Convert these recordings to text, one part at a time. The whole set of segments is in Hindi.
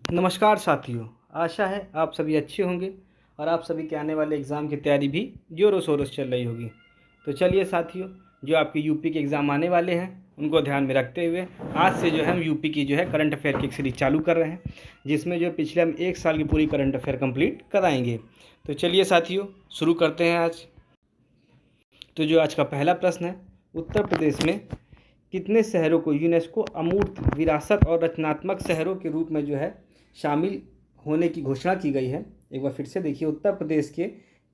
नमस्कार साथियों, आशा है आप सभी अच्छे होंगे और आप सभी के आने वाले एग्ज़ाम की तैयारी भी ज़ोरों शोरों से चल रही होगी। तो चलिए साथियों, जो आपके यूपी के एग्ज़ाम आने वाले हैं उनको ध्यान में रखते हुए आज से जो है हम यूपी की जो है करंट अफेयर की एक सीरीज चालू कर रहे हैं, जिसमें जो पिछले हम 1 साल की पूरी करंट अफेयर कंप्लीट कराएंगे। तो चलिए साथियों, शुरू करते हैं आज। तो जो आज का पहला प्रश्न है, उत्तर प्रदेश में कितने शहरों को यूनेस्को अमूर्त विरासत और रचनात्मक शहरों के रूप में जो है शामिल होने की घोषणा की गई है। एक बार फिर से देखिए, उत्तर प्रदेश के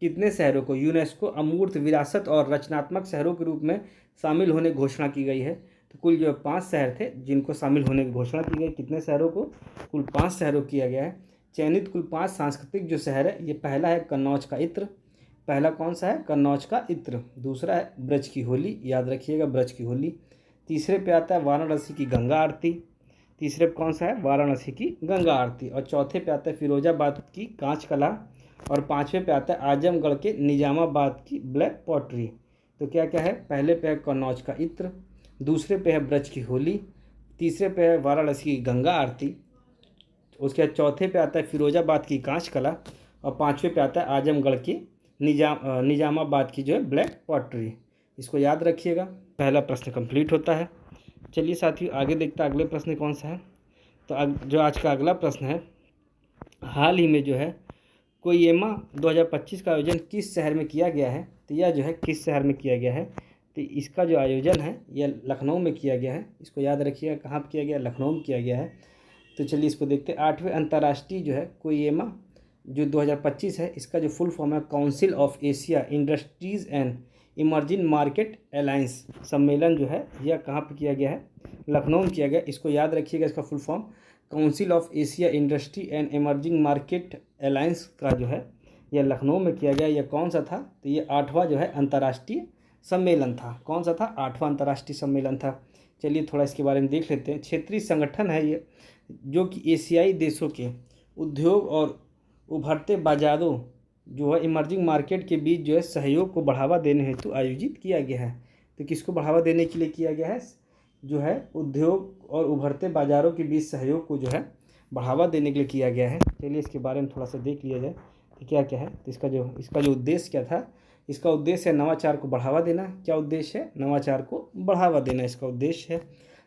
कितने शहरों को यूनेस्को अमूर्त विरासत और रचनात्मक शहरों के रूप में शामिल होने की घोषणा की गई है। तो कुल जो 5 शहर थे जिनको शामिल होने की घोषणा की गई। कितने शहरों को? कुल 5 शहरों किया गया है। चयनित कुल 5 सांस्कृतिक जो शहर है, ये पहला है कन्नौज का इत्र। पहला कौन सा है? कन्नौज का इत्र। दूसरा है ब्रज की होली, याद रखिएगा ब्रज की होली। तीसरे पे आता है वाराणसी की गंगा आरती। तीसरे पे कौन सा है? वाराणसी की गंगा आरती। और चौथे पे आता है फिरोजाबाद की कांच कला। और पाँचवें पे आता है आजमगढ़ के निजामाबाद की ब्लैक पॉटरी। तो क्या क्या है? पहले पे है कन्नौज का इत्र, दूसरे पे है ब्रज की होली, तीसरे पे है वाराणसी की गंगा आरती, उसके बाद चौथे पे आता है फिरोजाबाद की कांच कला, और पाँचवें पे आता है आजमगढ़ की निजामाबाद की जो है ब्लैक पॉटरी। इसको याद रखिएगा। पहला प्रश्न कंप्लीट होता है। चलिए साथियों, आगे देखते हैं अगले प्रश्न कौन सा है। तो जो आज का अगला प्रश्न है, हाल ही में जो है कोयेमा 2025 का आयोजन किस शहर में किया गया है? तो यह जो है किस शहर में किया गया है? तो इसका जो आयोजन है यह लखनऊ में किया गया है। इसको याद रखिएगा, कहाँ पर किया गया? लखनऊ में किया गया है। तो चलिए इसको देखते हैं। 8वें अंतर्राष्ट्रीय जो है कोयेमा जो 2025 है, इसका जो फुल फॉर्म है council of Asia industries and emerging market alliance सम्मेलन जो है यह कहाँ पर किया गया है? लखनऊ में किया गया। इसको याद रखिएगा, इसका full form council of Asia industry and emerging market alliance का जो है यह लखनऊ में किया गया। यह कौन सा था? तो ये 8वां जो है अंतर्राष्ट्रीय सम्मेलन था। कौन सा था? 8वां अंतर्राष्ट्रीय सम्मेलन था। चलिए थोड़ा इसके बारे में देख लेते हैं। क्षेत्रीय संगठन है ये, जो कि एशियाई देशों के उद्योग और उभरते बाजारों जो है इमर्जिंग मार्केट के बीच जो है सहयोग को बढ़ावा देने हेतु आयोजित किया गया है। तो किसको बढ़ावा देने के लिए किया गया है? जो है उद्योग और उभरते बाजारों के बीच सहयोग को जो है बढ़ावा देने के लिए किया गया है। चलिए इसके बारे में थोड़ा सा देख लिया जाए कि क्या क्या है। तो इसका जो उद्देश्य क्या था? इसका उद्देश्य है नवाचार को बढ़ावा देना। क्या उद्देश्य है? नवाचार को बढ़ावा देना इसका उद्देश्य है।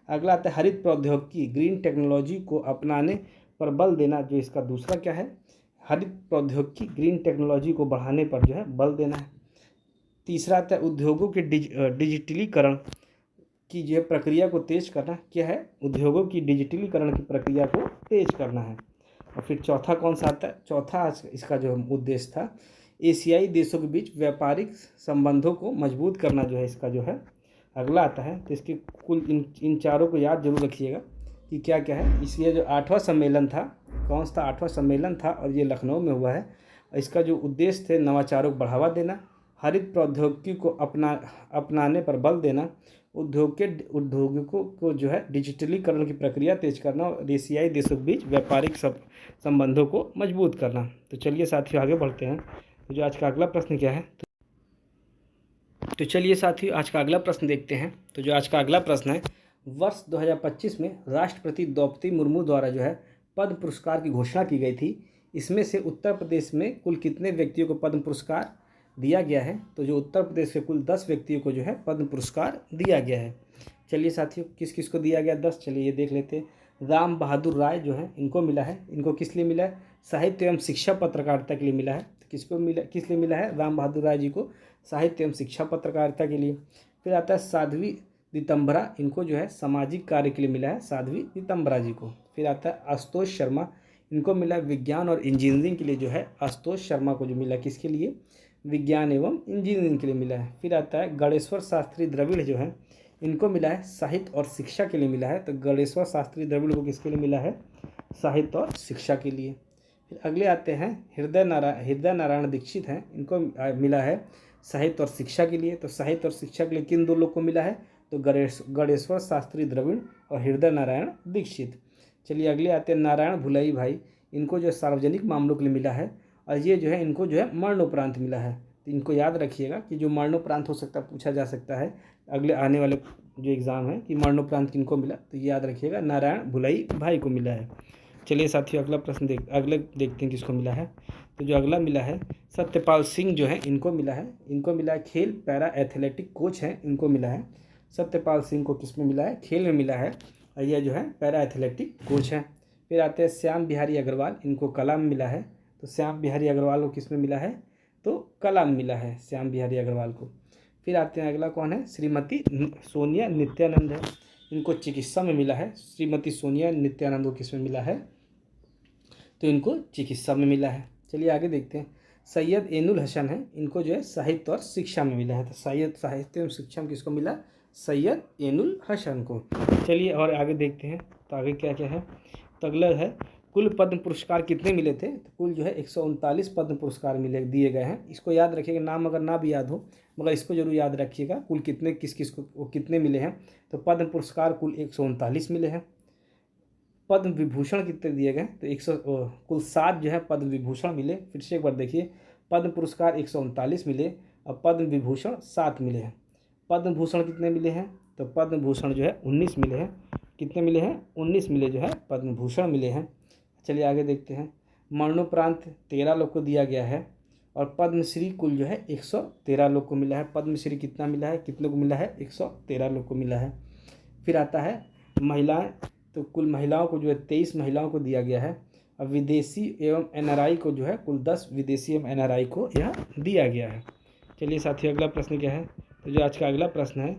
अगला आता है हरित प्रौद्योगिकी ग्रीन टेक्नोलॉजी को अपनाने पर बल देना। जो इसका दूसरा क्या है? हरित प्रौद्योगिकी ग्रीन टेक्नोलॉजी को बढ़ाने पर जो है बल देना है। तीसरा आता है उद्योगों के डिजिटलीकरण की जो प्रक्रिया को तेज करना। क्या है? उद्योगों की डिजिटलीकरण की प्रक्रिया को तेज करना है। और फिर चौथा कौन सा आता है? चौथा इसका जो उद्देश्य था एशियाई देशों के बीच व्यापारिक संबंधों को मजबूत करना जो है इसका जो है अगला आता है। तो इसके कुल इन चारों को याद जरूर रखिएगा कि क्या क्या है। इसलिए जो 8वां सम्मेलन था, कौन सा 8वां सम्मेलन था और ये लखनऊ में हुआ है। इसका जो उद्देश्य थे नवाचारों को बढ़ावा देना, हरित प्रौद्योगिकी को अपनाने पर बल देना, उद्योगों को जो है डिजिटलीकरण की प्रक्रिया तेज करना और एशियाई देशों के बीच व्यापारिक संबंधों को मजबूत करना। तो चलिए साथियों आगे बढ़ते हैं। तो जो आज का अगला प्रश्न क्या है? तो चलिए साथियों आज का अगला प्रश्न देखते हैं। तो जो आज का अगला प्रश्न है, वर्ष 2025 में राष्ट्रपति द्रौपदी मुर्मू द्वारा जो है पद्म पुरस्कार की घोषणा की गई थी। इसमें से उत्तर प्रदेश में कुल कितने व्यक्तियों को पद्म पुरस्कार दिया गया है? तो जो उत्तर प्रदेश के कुल 10 व्यक्तियों को जो है पद्म पुरस्कार दिया गया है। चलिए साथियों किस किस को दिया गया? 10। चलिए ये देख लेते हैं। राम बहादुर राय जो है इनको मिला है। इनको किस लिए मिला है? साहित्य एवं शिक्षा पत्रकारिता के लिए मिला है। तो किसको मिला, किस लिए मिला है? राम बहादुर राय जी को साहित्य एवं शिक्षा पत्रकारिता के लिए। फिर आता है साध्वी दितंबरा, इनको जो है सामाजिक कार्य के लिए मिला है, साध्वी दितंबरा जी को। फिर आता है आशुतोष शर्मा, इनको मिला विज्ञान और इंजीनियरिंग के लिए जो है आशुतोष शर्मा को जो मिला, किसके लिए? विज्ञान एवं इंजीनियरिंग के लिए मिला है। फिर आता है गणेश्वर शास्त्री द्रविड़ जो है इनको मिला है साहित्य और शिक्षा के लिए मिला है। तो गणेश्वर शास्त्री द्रविड़ को किसके लिए मिला है? साहित्य और शिक्षा के लिए। फिर अगले आते हैं हृदय नारायण दीक्षित हैं, इनको मिला है साहित्य और शिक्षा के लिए। तो साहित्य और शिक्षा के लिए किन दो लोग को मिला है? तो गणेश्वर शास्त्री द्रविड़ और हृदय नारायण दीक्षित। चलिए अगले आते हैं नारायण भुलाई भाई, इनको जो सार्वजनिक मामलों के लिए मिला है और ये जो है इनको जो है मरणोपरांत मिला है। तो इनको याद रखिएगा कि जो मरणोपरांत हो सकता है, पूछा जा सकता है अगले आने वाले जो एग्ज़ाम है कि मरणोपरांत किनको मिला, तो ये याद रखिएगा नारायण भुलाई भाई को मिला है। चलिए साथियों अगले देखते हैं किसको मिला है। तो जो अगला मिला है सत्यपाल सिंह जो है इनको मिला है खेल पैरा एथलेटिक कोच हैं, इनको मिला है। सत्यपाल सिंह को किस में मिला है? खेल में मिला है, और यह जो है पैरा एथलेटिक कोच हैं। फिर आते हैं श्याम बिहारी अग्रवाल, इनको कला में मिला है। तो श्याम बिहारी अग्रवाल को किस में मिला है? तो कला में मिला है श्याम बिहारी अग्रवाल को। फिर आते हैं अगला कौन है? श्रीमती सोनिया नित्यानंद है, इनको चिकित्सा में मिला है। श्रीमती सोनिया नित्यानंद को किस में मिला है? तो इनको चिकित्सा में मिला है। चलिए आगे देखते हैं। सैयद एनुल हसन है, इनको जो है साहित्य और शिक्षा में मिला है। तो साहित्य एवं शिक्षा में किसको मिला? सैयद एनुल हसन को। चलिए और आगे देखते हैं तो आगे क्या क्या है। तो अगला है कुल पद्म पुरस्कार कितने मिले थे? तो कुल जो है 139 पद्म पुरस्कार दिए गए हैं। इसको याद रखिएगा, नाम अगर ना भी याद हो मगर इसको जरूर याद रखिएगा, कुल कितने किस को कितने मिले हैं। तो पद्म पुरस्कार कुल 139 मिले हैं। पद्म विभूषण कितने दिए गए? तो कुल 7 जो है पद्म विभूषण मिले। फिर से एक बार देखिए, पद्म पुरस्कार 139 मिले और पद्म विभूषण 7 मिले हैं। पद्म भूषण कितने मिले हैं? तो पद्म भूषण जो है 19 मिले हैं। कितने मिले हैं? 19 मिले जो है पद्म भूषण मिले हैं। चलिए आगे देखते हैं। मरणोपरांत 13 लोग को दिया गया है और पद्मश्री कुल जो है 113 लोग को मिला है। पद्मश्री कितना मिला है? कितने को मिला है? 113 लोग को मिला है। फिर आता है महिलाएं, तो कुल महिलाओं को जो है 23 महिलाओं को दिया गया है और विदेशी एवं एनआरआई को जो है कुल 10 विदेशी एवं एनआरआई को यह दिया गया है। चलिए साथियों अगला प्रश्न क्या है? तो जो आज का अगला प्रश्न है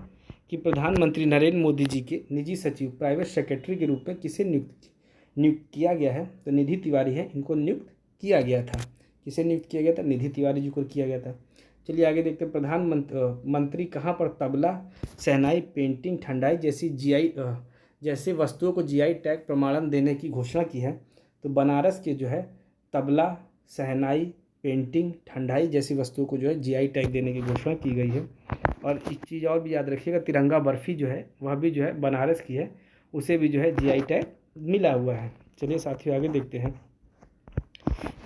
कि प्रधानमंत्री नरेंद्र मोदी जी के निजी सचिव प्राइवेट सेक्रेटरी के रूप में किसे नियुक्त किया गया है? तो निधि तिवारी है, इनको नियुक्त किया गया था। किसे नियुक्त किया गया था? निधि तिवारी जी को किया गया था। चलिए आगे देखते हैं। प्रधानमंत्री कहाँ पर तबला, शहनाई, पेंटिंग, ठंडाई जैसे वस्तुओं को जीआई टैग प्रमाणन देने की घोषणा की है? तो बनारस के जो है तबला, शहनाई, पेंटिंग, ठंडाई जैसी वस्तुओं को जो है जीआई टैग देने की घोषणा की गई है। और एक चीज़ और भी याद रखिएगा, तिरंगा बर्फ़ी जो है वह भी जो है बनारस की है, उसे भी जो है जीआई टैग मिला हुआ है। चलिए साथियों आगे देखते हैं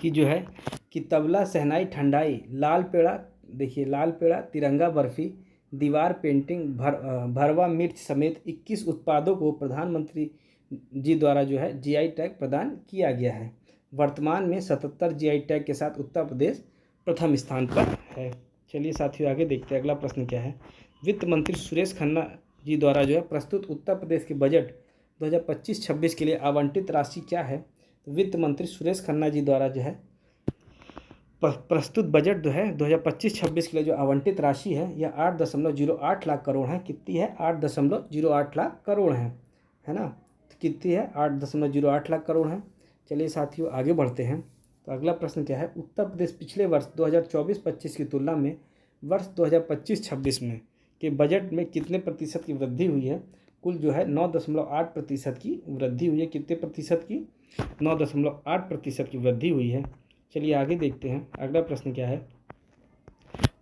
कि जो है कि तबला, शहनाई, ठंडाई, लाल पेड़ा, देखिए लाल पेड़ा, तिरंगा बर्फ़ी, दीवार पेंटिंग, भरवा मिर्च समेत 21 उत्पादों को प्रधानमंत्री जी द्वारा जो है जीआई टैग प्रदान किया गया है। वर्तमान में 77 जीआई टैग के साथ उत्तर प्रदेश प्रथम स्थान पर है। चलिए साथियों आगे देखते हैं। अगला प्रश्न क्या है? वित्त मंत्री सुरेश खन्ना जी द्वारा जो है प्रस्तुत उत्तर प्रदेश के बजट 2025-26 के लिए आवंटित राशि क्या है? तो वित्त मंत्री सुरेश खन्ना जी द्वारा जो है प्रस्तुत बजट जो है 2025-26 के लिए जो आवंटित राशि है यह 8.08 लाख करोड़ है। कितनी है? 8.08 लाख करोड़ है ना? तो कितनी है? 8.08 लाख करोड़ है। चलिए साथियों आगे बढ़ते हैं। तो अगला प्रश्न क्या है? उत्तर प्रदेश पिछले वर्ष 2024-25 की तुलना में वर्ष 2025-26 में के बजट में कितने प्रतिशत की वृद्धि हुई है? कुल जो है 9.8% की वृद्धि हुई है। कितने प्रतिशत की? 9.8% की वृद्धि हुई है। चलिए आगे देखते हैं। अगला प्रश्न क्या है?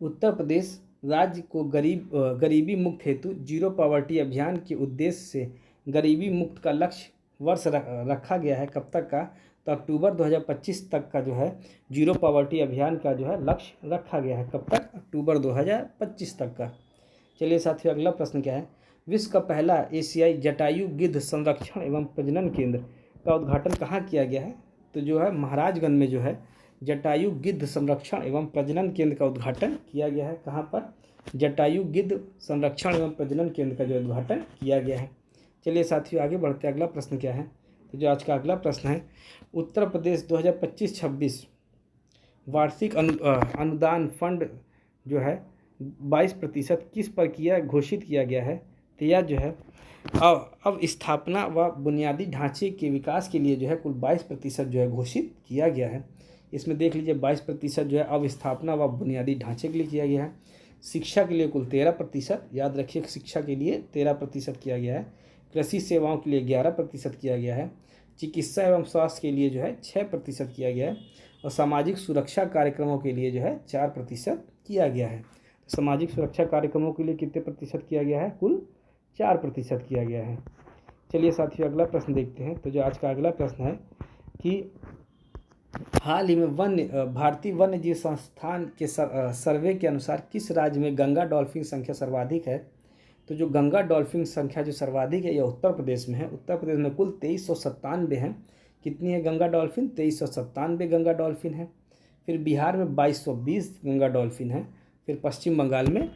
उत्तर प्रदेश राज्य को गरीबी मुक्त हेतु जीरो पॉवर्टी अभियान के उद्देश्य से गरीबी मुक्त का लक्ष्य वर्ष रखा गया है, कब तक का? तो अक्टूबर 2025 तक का जो है जीरो पॉवर्टी अभियान का जो है लक्ष्य रखा गया है। कब तक? अक्टूबर 2025 तक का। चलिए साथियों अगला प्रश्न क्या है? विश्व का पहला एशियाई जटायु गिद्ध संरक्षण एवं प्रजनन केंद्र का उद्घाटन कहाँ किया गया है? तो जो है महाराजगंज में जो है जटायु गिद्ध संरक्षण एवं प्रजनन केंद्र का उद्घाटन किया गया है। कहाँ पर? जटायु गिद्ध संरक्षण एवं प्रजनन केंद्र का जो उद्घाटन किया गया है। चलिए साथियों आगे बढ़ते हैं। अगला प्रश्न क्या है? तो जो आज का अगला प्रश्न है, उत्तर प्रदेश 2025-26 वार्षिक अनुदान फंड जो है 22% किस पर घोषित किया गया है? तो यह जो है अब स्थापना व बुनियादी ढांचे के विकास के लिए जो है कुल 22% जो है घोषित किया गया है। इसमें देख लीजिए 22% जो है अब स्थापना व बुनियादी ढांचे के लिए किया गया है। शिक्षा के लिए कुल 13%, याद रखिए शिक्षा के लिए 13% किया गया है। कृषि सेवाओं के लिए 11% किया गया है। चिकित्सा एवं स्वास्थ्य के लिए जो है 6% किया गया है और सामाजिक सुरक्षा कार्यक्रमों के लिए जो है 4% किया गया है। तो सामाजिक सुरक्षा कार्यक्रमों के लिए कितने प्रतिशत किया गया है? कुल 4% किया गया है। चलिए साथियों अगला प्रश्न देखते हैं। तो जो आज का अगला प्रश्न है कि हाल ही में भारतीय वन्य जीव संस्थान के सर्वे के अनुसार किस राज्य में गंगा डॉल्फिन संख्या सर्वाधिक है? तो जो गंगा डॉल्फिन संख्या जो सर्वाधिक है यह उत्तर प्रदेश में है। उत्तर प्रदेश में कुल 2397 हैं। कितनी है गंगा डॉल्फिन? 2397 गंगा डॉल्फिन है। फिर बिहार में 2220 गंगा डॉल्फिन है। फिर पश्चिम बंगाल में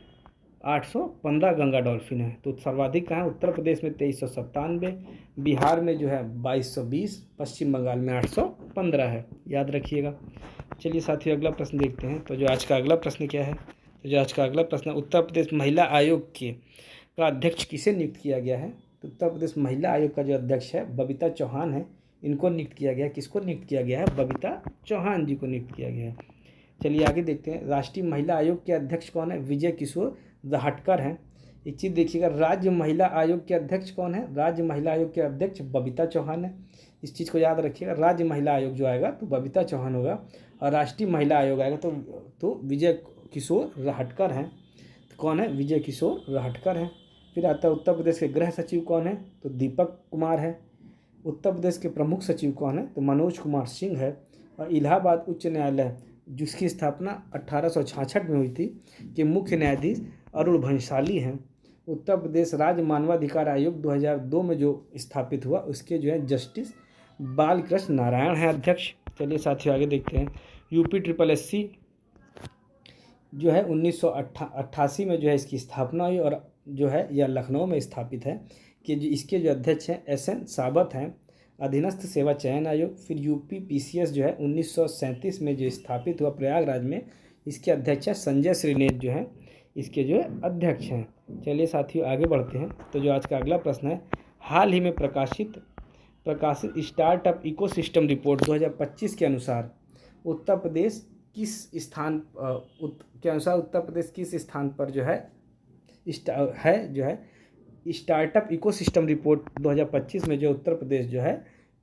815 गंगा डॉल्फिन है। तो सर्वाधिक कहाँ है? उत्तर प्रदेश में 2397, बिहार में जो है 2220, पश्चिम बंगाल में 815 है, याद रखिएगा। चलिए साथियों अगला प्रश्न देखते हैं। तो जो आज का अगला प्रश्न क्या है? तो जो आज का अगला प्रश्न है, उत्तर प्रदेश महिला आयोग का अध्यक्ष किसे नियुक्त किया गया है? तो उत्तर प्रदेश महिला आयोग का जो अध्यक्ष है बबीता चौहान है, इनको नियुक्त किया गया है। किसको नियुक्त किया गया है? बबीता चौहान जी को नियुक्त किया गया है। चलिए आगे देखते हैं, राष्ट्रीय महिला आयोग के अध्यक्ष कौन है? विजय किशोर दहटकर हैं। एक चीज़ देखिएगा, राज्य महिला आयोग के अध्यक्ष कौन है? राज्य महिला आयोग के अध्यक्ष बबीता चौहान है। इस चीज़ को याद रखिएगा, राज्य महिला आयोग जो आएगा तो बबीता चौहान होगा, और राष्ट्रीय महिला आयोग आएगा तो विजय किशोर राहटकर हैं। तो कौन है? विजय किशोर राहटकर हैं। फिर आता है उत्तर प्रदेश के गृह सचिव कौन है? तो दीपक कुमार है। उत्तर प्रदेश के प्रमुख सचिव कौन है? तो मनोज कुमार सिंह है। और इलाहाबाद उच्च न्यायालय जिसकी स्थापना 1866 में हुई थी, के मुख्य न्यायाधीश अरुण भंसाली हैं। उत्तर प्रदेश राज्य मानवाधिकार आयोग 2002 में जो स्थापित हुआ, उसके जो है जस्टिस बालकृष्ण नारायण हैं अध्यक्ष। चलिए साथियों आगे देखते हैं, यूपी SSSC जो है 1988 में जो है इसकी स्थापना हुई, और जो है यह लखनऊ में स्थापित है। कि जो इसके जो अध्यक्ष हैं SN सावत हैं। अधीनस्थ सेवा चयन आयोग, फिर यूपी PCS जो है 1937 में जो स्थापित हुआ प्रयागराज में, इसके अध्यक्ष हैं संजय श्रीनेत जो हैं इसके जो है अध्यक्ष हैं। चलिए साथियों आगे बढ़ते हैं। तो जो आज का अगला प्रश्न है, हाल ही में प्रकाशित स्टार्टअप इकोसिस्टम रिपोर्ट 2025 के अनुसार उत्तर प्रदेश किस स्थान पर जो है स्टार्टअप इकोसिस्टम रिपोर्ट 2025 में जो उत्तर प्रदेश जो है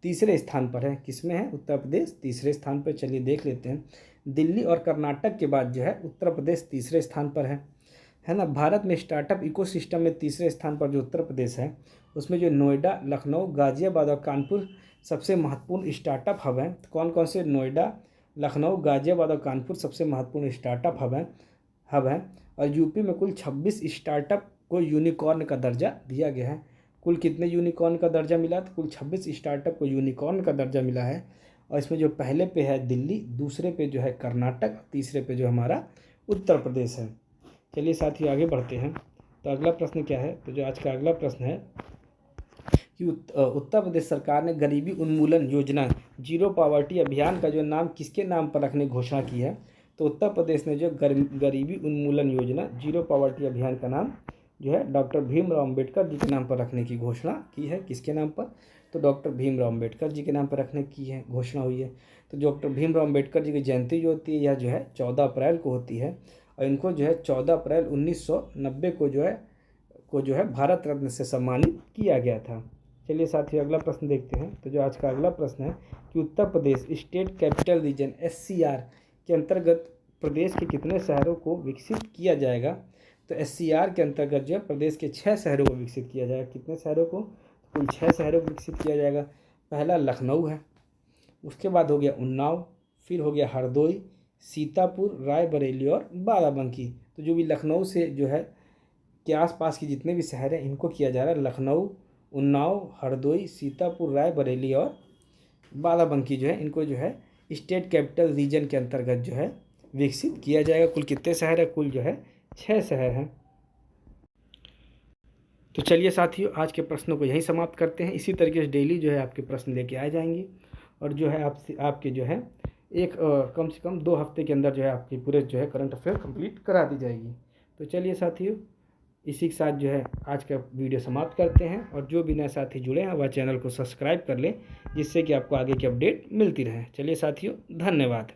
तीसरे स्थान पर है। किसमें है? उत्तर प्रदेश तीसरे स्थान पर। चलिए देख लेते हैं, दिल्ली और कर्नाटक के बाद जो है उत्तर प्रदेश तीसरे स्थान पर है ना। भारत में स्टार्टअप इकोसिस्टम में तीसरे स्थान पर जो उत्तर प्रदेश है, उसमें जो नोएडा, लखनऊ, गाजियाबाद और कानपुर सबसे महत्वपूर्ण स्टार्टअप हब हैं। तो कौन कौन से? नोएडा, लखनऊ, गाजियाबाद और कानपुर सबसे महत्वपूर्ण स्टार्टअप हब हैं। और यूपी में कुल 26 स्टार्टअप को यूनिकॉर्न का दर्जा दिया गया है। कुल कितने यूनिकॉर्न का दर्जा मिला? तो कुल 26 स्टार्टअप को यूनिकॉर्न का दर्जा मिला है। और इसमें जो पहले पे है दिल्ली, दूसरे पे जो है कर्नाटक, तीसरे पे जो हमारा उत्तर प्रदेश है। चलिए साथ ही आगे बढ़ते हैं। तो अगला प्रश्न क्या है? तो जो आज का अगला प्रश्न है कि उत्तर प्रदेश सरकार ने गरीबी उन्मूलन योजना जीरो पॉवर्टी अभियान का जो नाम किसके नाम पर रखने की घोषणा की है? तो उत्तर प्रदेश ने जो गरीबी उन्मूलन योजना जीरो पॉवर्टी अभियान का नाम जो है डॉक्टर भीमराव अम्बेडकर जी के नाम पर रखने की घोषणा की है। किसके नाम पर? तो डॉक्टर भीमराव अम्बेडकर जी के नाम पर रखने की है घोषणा हुई है। तो डॉक्टर भीमराव अम्बेडकर जी की जयंती जो होती है यह जो है 14 अप्रैल को होती है, और इनको जो है 14 अप्रैल 1990 को जो है भारत रत्न से सम्मानित किया गया था। चलिए साथियों अगला प्रश्न देखते हैं। तो जो आज का अगला प्रश्न है कि Uttar Pradesh state capital region SCR के अंतर्गत प्रदेश के कितने शहरों को विकसित किया जाएगा? तो SCR के अंतर्गत जो है प्रदेश के 6 शहरों को विकसित किया जाएगा। कितने शहरों को? कुल 6 शहरों को विकसित किया जाएगा। पहला लखनऊ है, उसके बाद हो गया उन्नाव, फिर हो गया हरदोई, सीतापुर, रायबरेली और बाराबंकी। तो जो भी लखनऊ से जो है के आसपास के जितने भी शहर हैं इनको किया जा रहा है। लखनऊ, उन्नाव, हरदोई, सीतापुर, रायबरेली और बाराबंकी जो है इनको जो है स्टेट कैपिटल रीजन के अंतर्गत जो है विकसित किया जाएगा। कुल कितने शहर है? कुल जो है 6 शहर हैं। तो चलिए साथियों आज के प्रश्नों को यहीं समाप्त करते हैं। इसी तरीके से डेली जो है आपके प्रश्न लेके आए जाएंगे, और जो है आपके जो है कम से कम 2 हफ्ते के अंदर जो है आपकी पूरे जो है करंट अफेयर कंप्लीट करा दी जाएगी। तो चलिए साथियों इसी के साथ जो है आज का वीडियो समाप्त करते हैं, और जो भी नए साथी जुड़े हैं वह चैनल को सब्सक्राइब कर लें, जिससे कि आपको आगे की अपडेट मिलती रहे। चलिए साथियों धन्यवाद।